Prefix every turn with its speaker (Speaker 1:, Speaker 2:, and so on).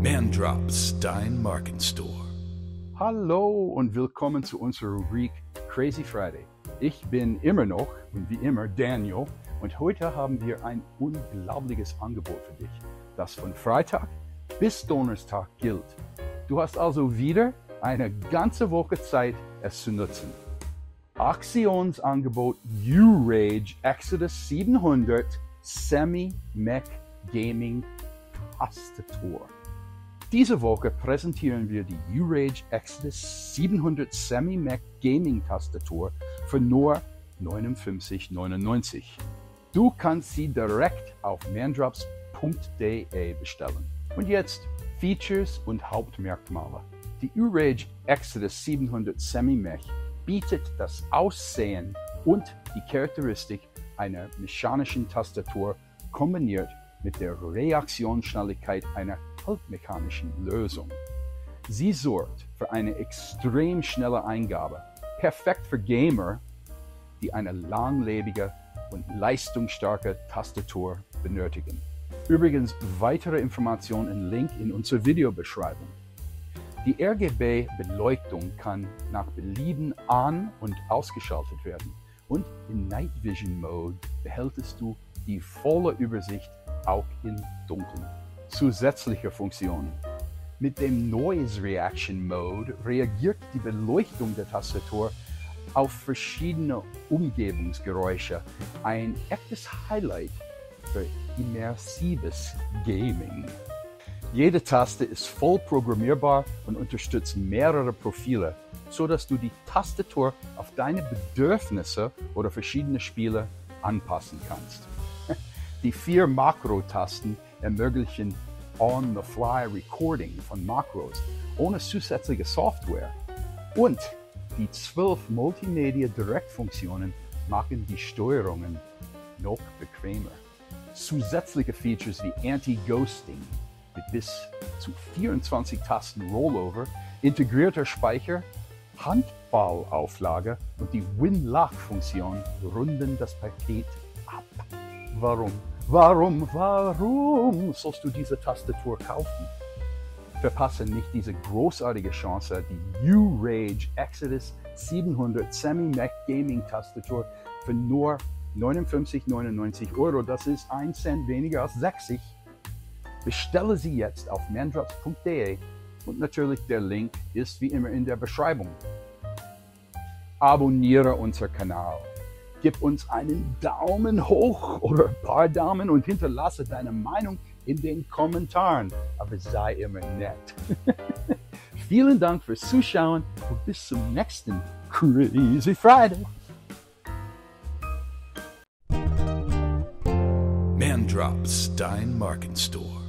Speaker 1: Man Drops, dein Markenstore.
Speaker 2: Hallo und willkommen zu unserer Rubrik Crazy Friday. Ich bin immer noch und wie immer Daniel und heute haben wir ein unglaubliches Angebot für dich, das von Freitag bis Donnerstag gilt. Du hast also wieder eine ganze Woche Zeit, es zu nutzen. Aktionsangebot U-Rage Exodus 700 Semi-Mech Gaming Tastatur. Diese Woche präsentieren wir die U-Rage Exodus 700 Semi-Mech Gaming Tastatur für nur $59,99. Du kannst sie direkt auf mandrops.de bestellen. Und jetzt Features und Hauptmerkmale. Die U-Rage Exodus 700 Semi-Mech bietet das Aussehen und die Charakteristik einer mechanischen Tastatur kombiniert mit der Reaktionsschnelligkeit einer halbmechanischen Lösung. Sie sorgt für eine extrem schnelle Eingabe, perfekt für Gamer, die eine langlebige und leistungsstarke Tastatur benötigen. Übrigens weitere Informationen im Link in unserer Videobeschreibung. Die RGB-Beleuchtung kann nach Belieben an- und ausgeschaltet werden und in Night Vision Mode behältst du die volle Übersicht auch im Dunkeln. Zusätzliche Funktionen. Mit dem Noise Reaction Mode reagiert die Beleuchtung der Tastatur auf verschiedene Umgebungsgeräusche. Ein echtes Highlight für immersives Gaming. Jede Taste ist voll programmierbar und unterstützt mehrere Profile, sodass du die Tastatur auf deine Bedürfnisse oder verschiedene Spiele anpassen kannst. Die 4 Makro-Tasten ermöglichen On-the-Fly-Recording von Makros ohne zusätzliche Software. Und die 12 Multimedia-Direktfunktionen machen die Steuerungen noch bequemer. Zusätzliche Features wie Anti-Ghosting mit bis zu 24 Tasten Rollover, integrierter Speicher, Handballauflage und die Win-Lock-Funktion runden das Paket ab. Warum sollst du diese Tastatur kaufen? Verpasse nicht diese großartige Chance, die U-Rage Exodus 700 Semi-Mech Gaming Tastatur für nur €59,99. Das ist 1 Cent weniger als 60. Bestelle sie jetzt auf mandrops.de und natürlich der Link ist wie immer in der Beschreibung. Abonniere unseren Kanal. Gib uns einen Daumen hoch oder ein paar Daumen und hinterlasse deine Meinung in den Kommentaren. Aber sei immer nett. Vielen Dank fürs Zuschauen und bis zum nächsten Crazy Friday.
Speaker 1: Man Drops, dein Markenstore.